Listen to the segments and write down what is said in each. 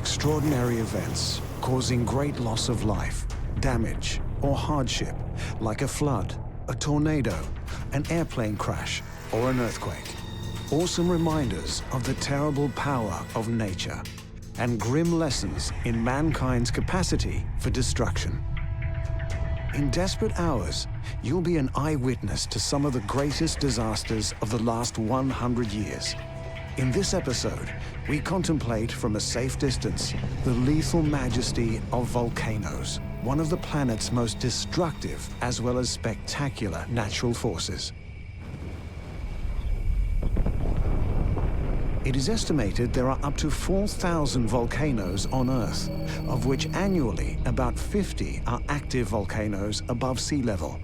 extraordinary events causing great loss of life, damage, or hardship, like a flood, a tornado, an airplane crash, or an earthquake. Awesome reminders of the terrible power of nature and grim lessons in mankind's capacity for destruction. In desperate hours, you'll be an eyewitness to some of the greatest disasters of the last 100 years. In this episode, we contemplate from a safe distance the lethal majesty of volcanoes, one of the planet's most destructive as well as spectacular natural forces. It is estimated there are up to 4,000 volcanoes on Earth, of which annually about 50 are active volcanoes above sea level,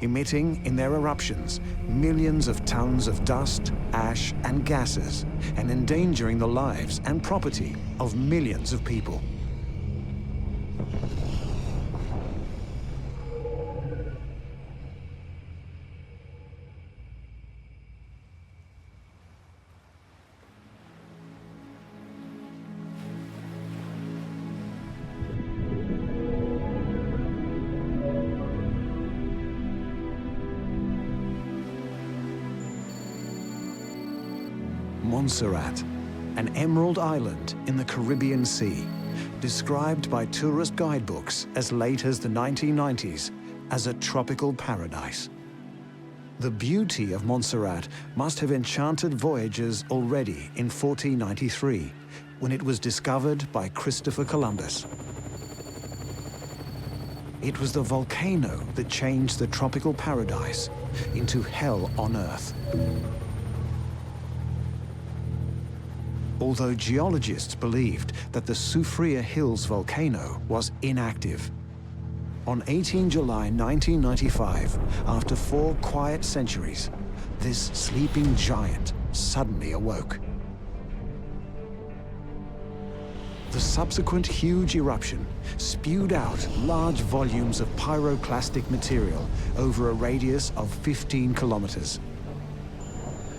emitting in their eruptions millions of tons of dust, ash, and gases, and endangering the lives and property of millions of people. Montserrat, an emerald island in the Caribbean Sea, described by tourist guidebooks as late as the 1990s as a tropical paradise. The beauty of Montserrat must have enchanted voyagers already in 1493, when it was discovered by Christopher Columbus. It was the volcano that changed the tropical paradise into hell on Earth. Although geologists believed that the Soufriere Hills volcano was inactive. On 18 July 1995, after 4 quiet centuries, this sleeping giant suddenly awoke. The subsequent huge eruption spewed out large volumes of pyroclastic material over a radius of 15 kilometers.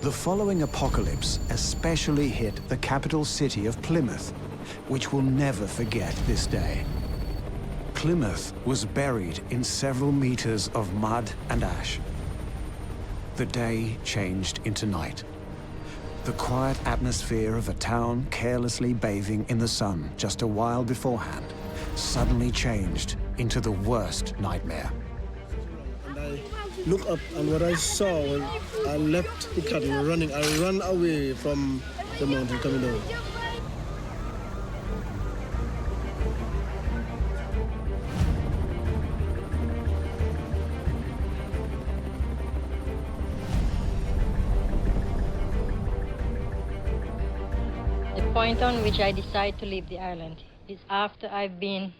The following apocalypse especially hit the capital city of Plymouth, which will never forget this day. Plymouth was buried in several meters of mud and ash. The day changed into night. The quiet atmosphere of a town carelessly bathing in the sun just a while beforehand suddenly changed into the worst nightmare. Look up, and what I saw was I left the cattle running. I ran away from the mountain coming down. The point on which I decide to leave the island is after I've been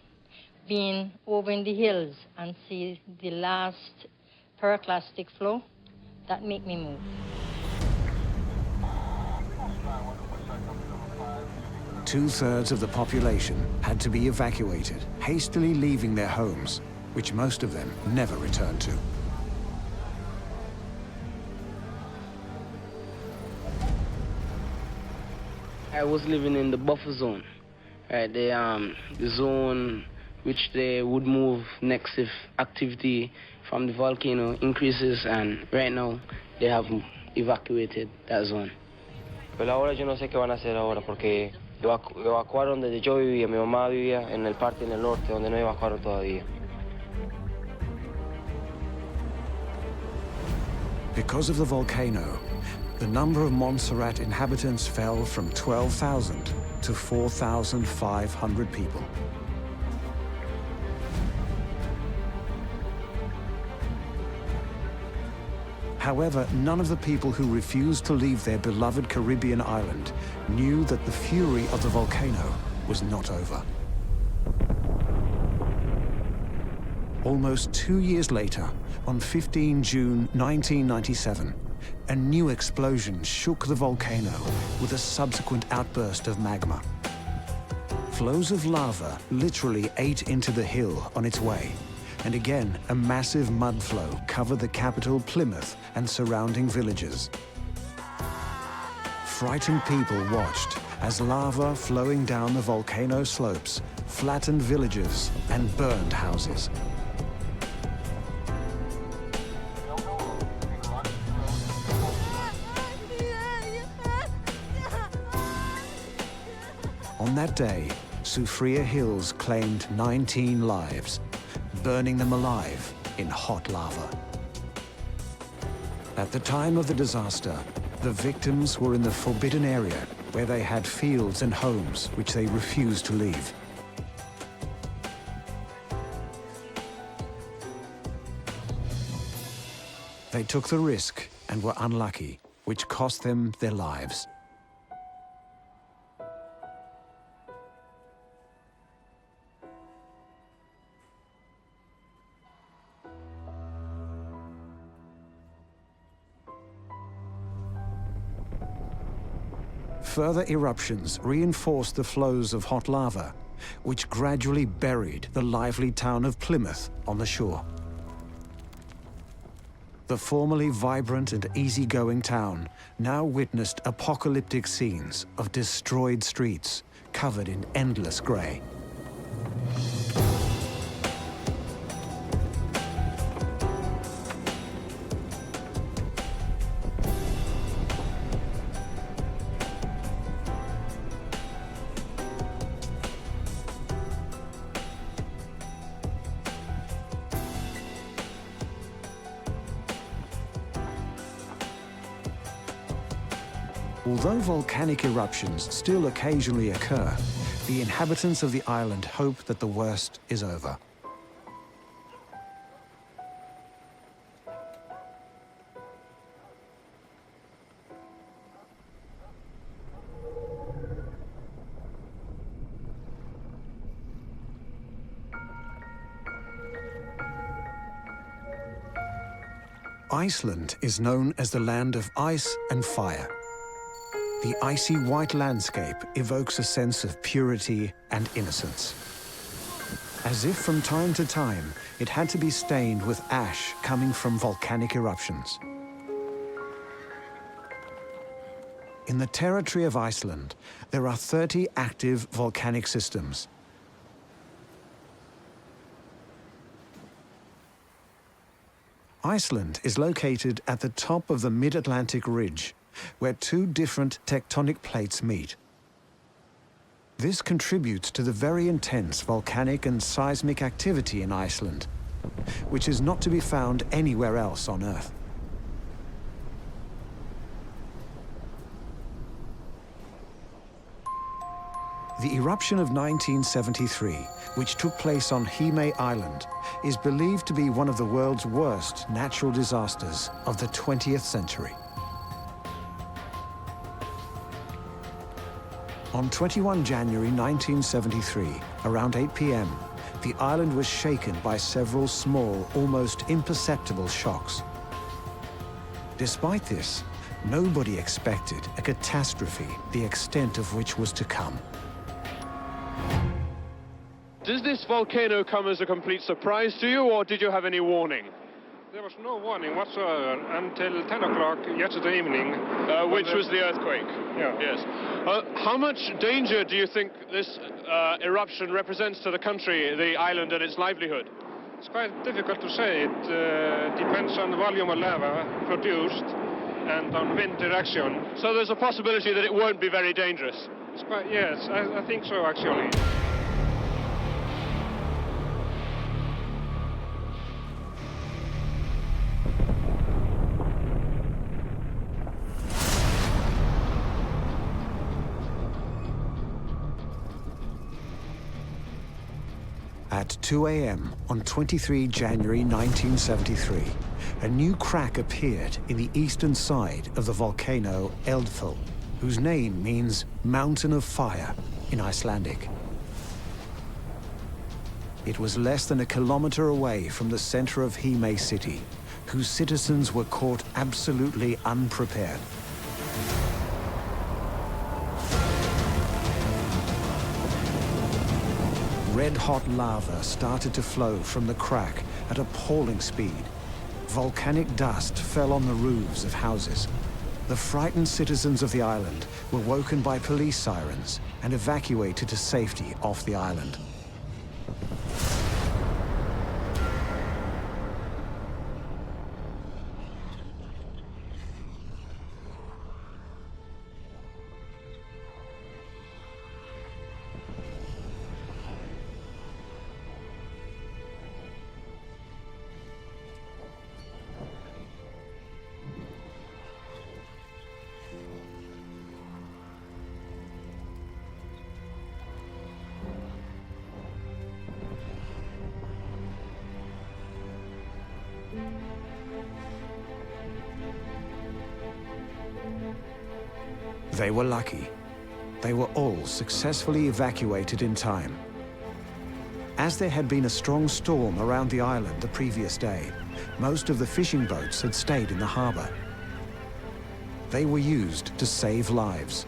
over in the hills and see the last pyroclastic flow that make me move. Two-thirds of the population had to be evacuated, hastily leaving their homes, which most of them never returned to. I was living in the buffer zone, right? The zone which they would move next if activity from the volcano increases, and right now they have evacuated that zone. Pero ahora yo no sé qué van a hacer ahora porque evacuaron donde yo vivía, mi mamá vivía en el parte en el norte donde no evacuaron todavía. Because of the volcano, the number of Montserrat inhabitants fell from 12,000 to 4,500 people. However, none of the people who refused to leave their beloved Caribbean island knew that the fury of the volcano was not over. Almost 2 years later, on 15 June 1997, a new explosion shook the volcano with a subsequent outburst of magma. Flows of lava literally ate into the hill on its way, and again, a massive mud flow covered the capital, Plymouth, and surrounding villages. Frightened people watched as lava flowing down the volcano slopes flattened villages and burned houses. On that day, Soufriere Hills claimed 19 lives, burning them alive in hot lava. At the time of the disaster, the victims were in the forbidden area where they had fields and homes which they refused to leave. They took the risk and were unlucky, which cost them their lives. Further eruptions reinforced the flows of hot lava, which gradually buried the lively town of Plymouth on the shore. The formerly vibrant and easygoing town now witnessed apocalyptic scenes of destroyed streets covered in endless grey. Although volcanic eruptions still occasionally occur, the inhabitants of the island hope that the worst is over. Iceland is known as the land of ice and fire. The icy white landscape evokes a sense of purity and innocence. As if from time to time, it had to be stained with ash coming from volcanic eruptions. In the territory of Iceland, there are 30 active volcanic systems. Iceland is located at the top of the Mid-Atlantic Ridge, where two different tectonic plates meet. This contributes to the very intense volcanic and seismic activity in Iceland, which is not to be found anywhere else on Earth. The eruption of 1973, which took place on Heimaey Island, is believed to be one of the world's worst natural disasters of the 20th century. On 21 January 1973, around 8 p.m., the island was shaken by several small, almost imperceptible shocks. Despite this, nobody expected a catastrophe the extent of which was to come. Does this volcano come as a complete surprise to you, or did you have any warning? There was no warning whatsoever until 10 o'clock yesterday evening. Which was the earthquake? Yeah. Yes. How much danger do you think this eruption represents to the country, the island, and its livelihood? It's quite difficult to say. It depends on the volume of lava produced and on wind direction. So there's a possibility that it won't be very dangerous? It's quite, yes, I think so, actually. At 2 a.m. on 23 January 1973, a new crack appeared in the eastern side of the volcano Eldfell, whose name means Mountain of Fire in Icelandic. It was less than a kilometer away from the center of Heimaey city, whose citizens were caught absolutely unprepared. Red-hot lava started to flow from the crack at appalling speed. Volcanic dust fell on the roofs of houses. The frightened citizens of the island were woken by police sirens and evacuated to safety off the island. They were lucky. They were all successfully evacuated in time. As there had been a strong storm around the island the previous day, most of the fishing boats had stayed in the harbor. They were used to save lives.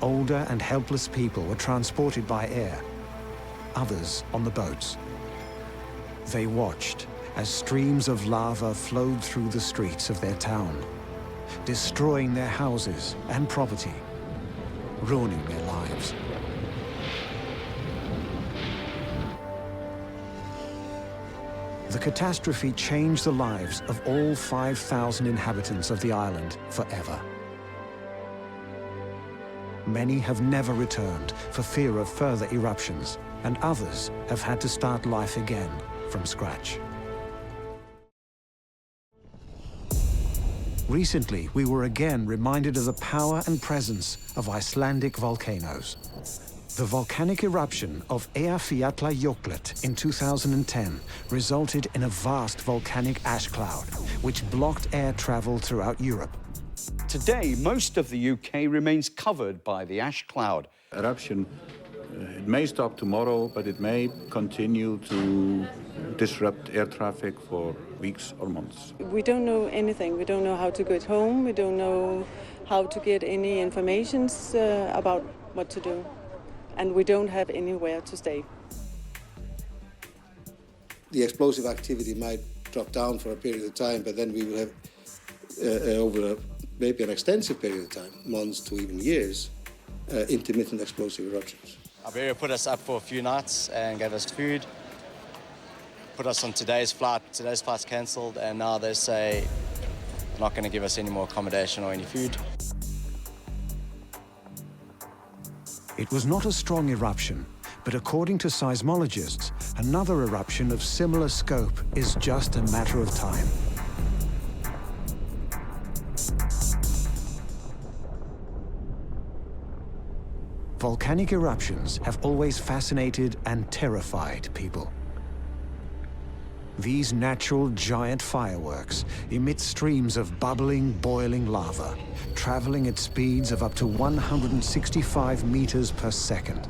Older and helpless people were transported by air, others on the boats. They watched as streams of lava flowed through the streets of their town, destroying their houses and property, ruining their lives. The catastrophe changed the lives of all 5,000 inhabitants of the island forever. Many have never returned for fear of further eruptions, and others have had to start life again from scratch. Recently, we were again reminded of the power and presence of Icelandic volcanoes. The volcanic eruption of Eyjafjallajökull in 2010 resulted in a vast volcanic ash cloud, which blocked air travel throughout Europe. Today, most of the UK remains covered by the ash cloud. Eruption, it may stop tomorrow, but it may continue to disrupt air traffic for weeks or months. We don't know anything. We don't know how to get home. We don't know how to get any information about what to do. And we don't have anywhere to stay. The explosive activity might drop down for a period of time, but then we will have, over maybe an extensive period of time, months to even years, intermittent explosive eruptions. Iberia put us up for a few nights and gave us food, put us on today's flight. Today's flight's cancelled, and now they say they're not going to give us any more accommodation or any food. It was not a strong eruption, but according to seismologists, another eruption of similar scope is just a matter of time. Volcanic eruptions have always fascinated and terrified people. These natural giant fireworks emit streams of bubbling, boiling lava, traveling at speeds of up to 165 meters per second.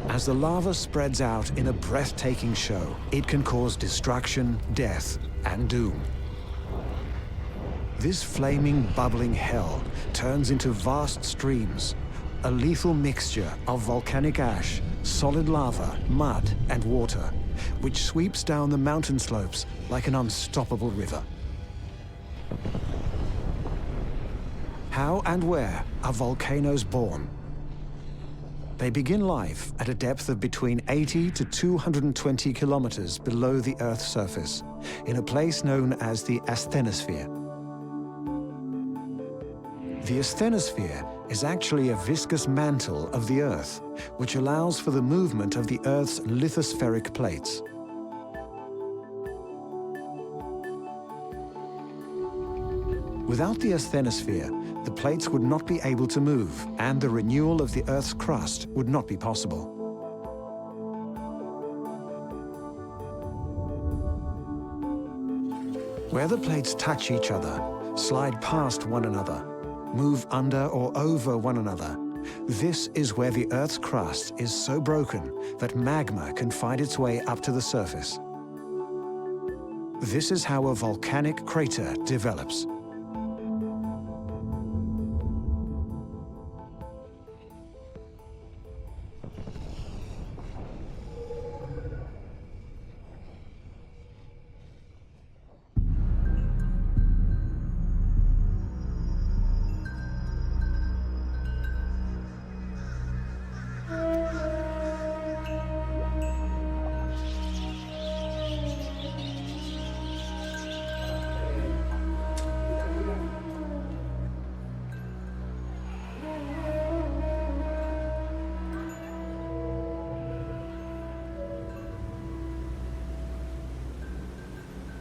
As the lava spreads out in a breathtaking show, it can cause destruction, death, and doom. This flaming, bubbling hell turns into vast streams, a lethal mixture of volcanic ash, solid lava, mud, and water, which sweeps down the mountain slopes like an unstoppable river. How and where are volcanoes born? They begin life at a depth of between 80 to 220 kilometers below the Earth's surface, in a place known as the asthenosphere. The asthenosphere is actually a viscous mantle of the Earth, which allows for the movement of the Earth's lithospheric plates. Without the asthenosphere, the plates would not be able to move, and the renewal of the Earth's crust would not be possible. Where the plates touch each other, slide past one another, move under or over one another, this is where the Earth's crust is so broken that magma can find its way up to the surface. This is how a volcanic crater develops.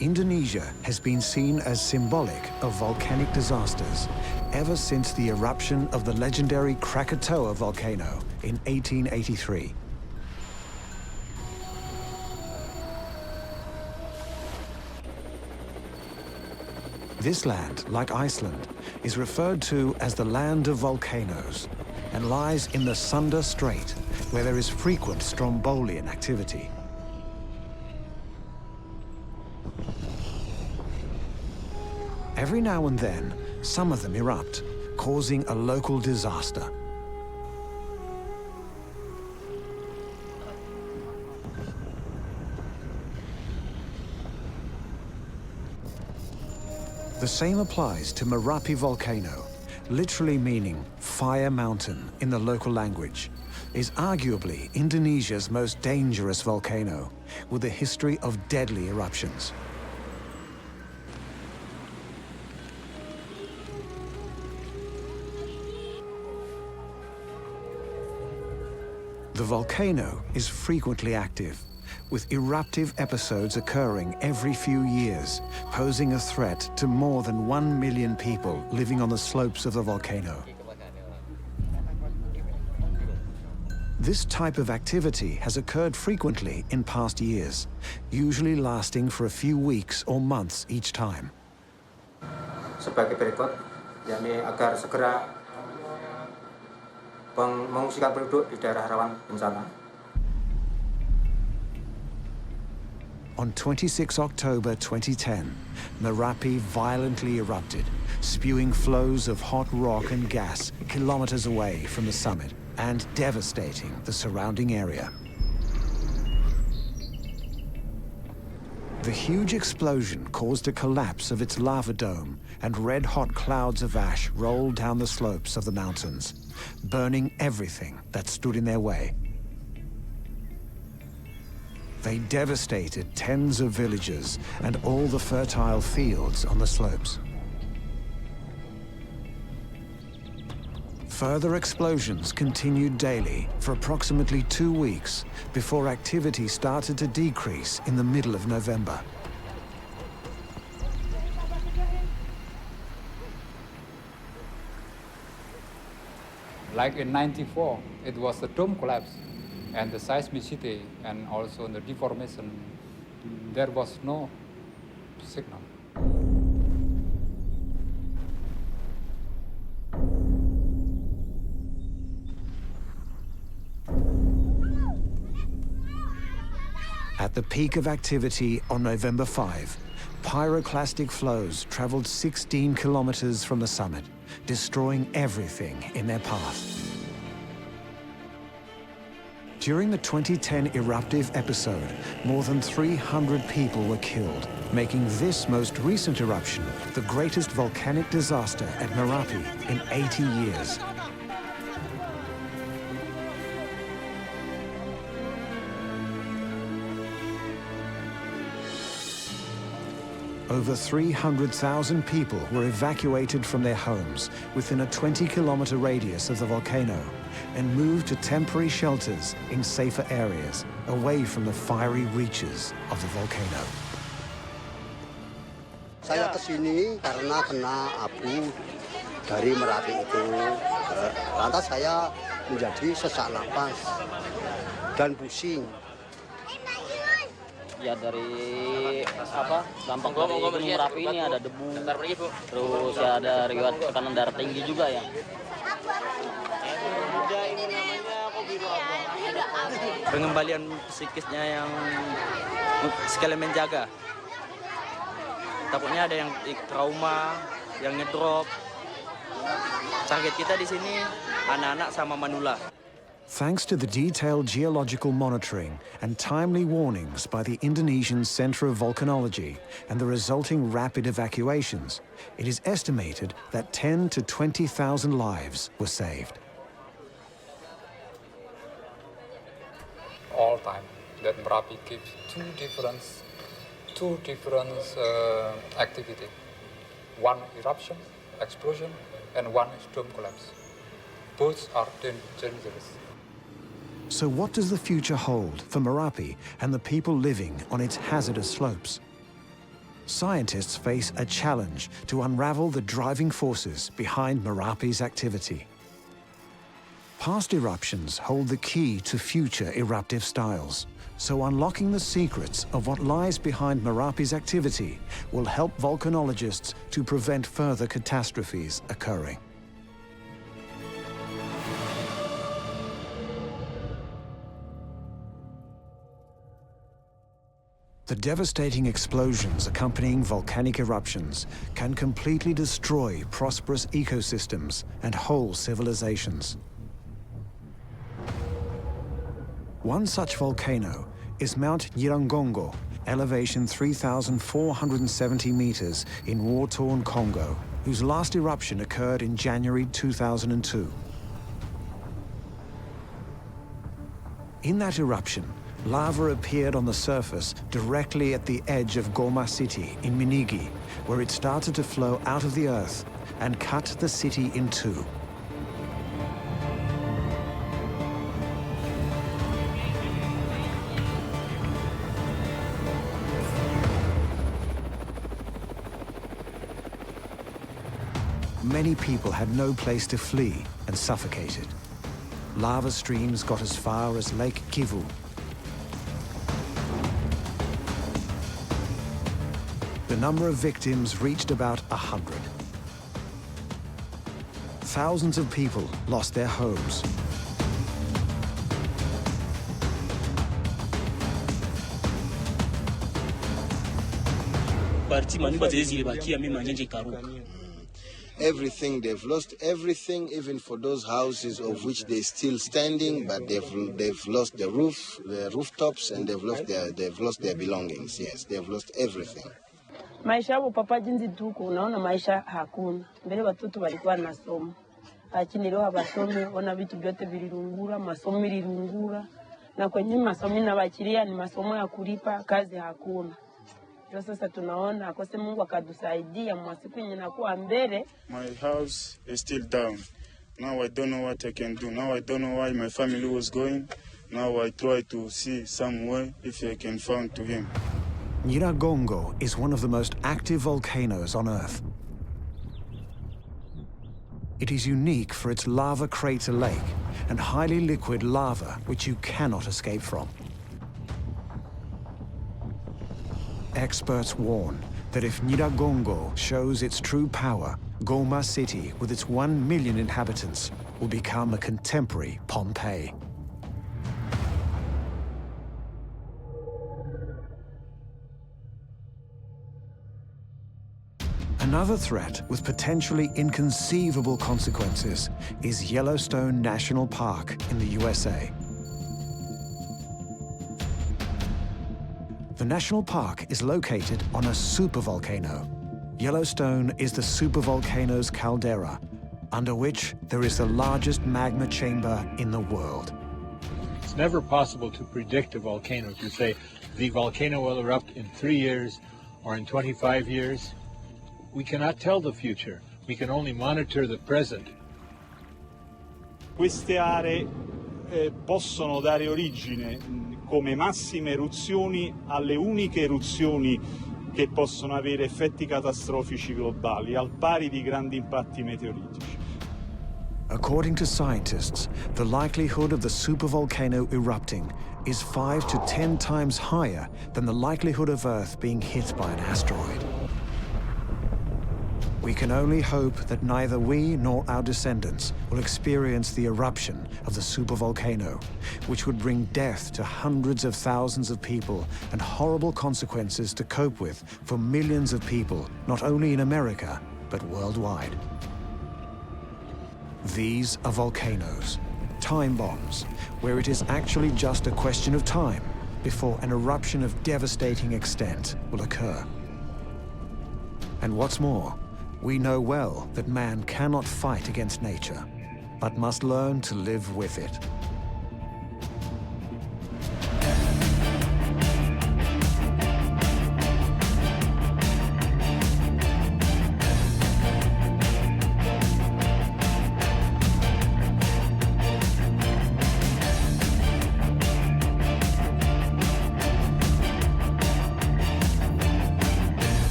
Indonesia has been seen as symbolic of volcanic disasters ever since the eruption of the legendary Krakatoa volcano in 1883. This land, like Iceland, is referred to as the land of volcanoes and lies in the Sunda Strait, where there is frequent strombolian activity. Every now and then, some of them erupt, causing a local disaster. The same applies to Merapi volcano, literally meaning fire mountain in the local language, is arguably Indonesia's most dangerous volcano, with a history of deadly eruptions. The volcano is frequently active, with eruptive episodes occurring every few years, posing a threat to more than 1 million people living on the slopes of the volcano. This type of activity has occurred frequently in past years, usually lasting for a few weeks or months each time. Sebagai berikut, yakni agar segera mengungsikan penduduk di daerah rawan bencana. On 26 October 2010, Merapi violently erupted, spewing flows of hot rock and gas kilometers away from the summit and devastating the surrounding area. The huge explosion caused a collapse of its lava dome, and red-hot clouds of ash rolled down the slopes of the mountains, burning everything that stood in their way. They devastated tens of villages and all the fertile fields on the slopes. Further explosions continued daily for approximately 2 weeks before activity started to decrease in the middle of November. Like in '94, it was the dome collapse, and the seismicity and also the deformation, there was no signal. At the peak of activity on November 5, pyroclastic flows traveled 16 kilometers from the summit, destroying everything in their path. During the 2010 eruptive episode, more than 300 people were killed, making this most recent eruption the greatest volcanic disaster at Merapi in 80 years. Over 300,000 people were evacuated from their homes within a 20-kilometer radius of the volcano and moved to temporary shelters in safer areas away from the fiery reaches of the volcano. Saya kesini karena kena abu dari Merapi itu. Lantas saya menjadi sesak napas dan pusing. Ya dari apa dampak dari gunung Merapi ini ada debu, terus ya ada riwayat tekanan darah tinggi juga ya. Pengembalian psikisnya yang sekali menjaga. Takutnya ada yang trauma, yang ngedrop. Target kita di sini anak-anak sama manula. Thanks to the detailed geological monitoring and timely warnings by the Indonesian Center of Volcanology and the resulting rapid evacuations, it is estimated that 10 to 20,000 lives were saved. All time that Merapi keeps two different activity. One eruption, explosion, and one dome collapse. Both are dangerous. So what does the future hold for Merapi and the people living on its hazardous slopes? scientists face a challenge to unravel the driving forces behind Merapi's activity. Past eruptions hold the key to future eruptive styles, so unlocking the secrets of what lies behind Merapi's activity will help volcanologists to prevent further catastrophes occurring. The devastating explosions accompanying volcanic eruptions can completely destroy prosperous ecosystems and whole civilizations. One such volcano is Mount Nyiragongo, elevation 3,470 meters in war-torn Congo, whose last eruption occurred in January 2002. In that eruption, lava appeared on the surface directly at the edge of Goma city in Minigi, where it started to flow out of the earth and cut the city in two. Many people had no place to flee and suffocated. Lava streams got as far as Lake Kivu. The number of victims reached about 100. Thousands of people lost their homes. Everything, they've lost everything, even for those houses of which they're still standing, but they've lost the roof, the rooftops, and they've lost their belongings. Yes, they've lost everything. Maisha hapo papa jinsi tuko unaona maisha hakuna. Mbele watoto walikuwa nasoma. Lakini leo hawasomi, wana vitu vyote vilirungura, masomo ilirungura. Na kwenye masomo inawachilia ni masomo ya kulipa, kazi hakuna. Sasa tunaona akose Mungu akatusaidia mwasiku inakuwa mbele. My house is still down. Now I don't know what I can do. Now I don't know why my family was going. Now I try to see some way if I can find to him. Nyiragongo is one of the most active volcanoes on Earth. It is unique for its lava crater lake and highly liquid lava which you cannot escape from. Experts warn that if Nyiragongo shows its true power, Goma city, with its 1 million inhabitants, will become a contemporary Pompeii. Another threat with potentially inconceivable consequences is Yellowstone National Park in the USA. The national park is located on a supervolcano. Yellowstone is the supervolcano's caldera, under which there is the largest magma chamber in the world. It's never possible to predict a volcano, to say the volcano will erupt in 3 years or in 25 years. We cannot tell the future. We can only monitor the present. Queste aree possono dare origine come massime eruzioni alle uniche eruzioni che possono avere effetti catastrofici globali, al pari di grandi impatti meteoritici. According to scientists, the likelihood of the supervolcano erupting is 5 to 10 times higher than the likelihood of Earth being hit by an asteroid. We can only hope that neither we nor our descendants will experience the eruption of the supervolcano, which would bring death to hundreds of thousands of people and horrible consequences to cope with for millions of people, not only in America, but worldwide. These are volcanoes, time bombs, where it is actually just a question of time before an eruption of devastating extent will occur. And what's more, we know well that man cannot fight against nature, but must learn to live with it.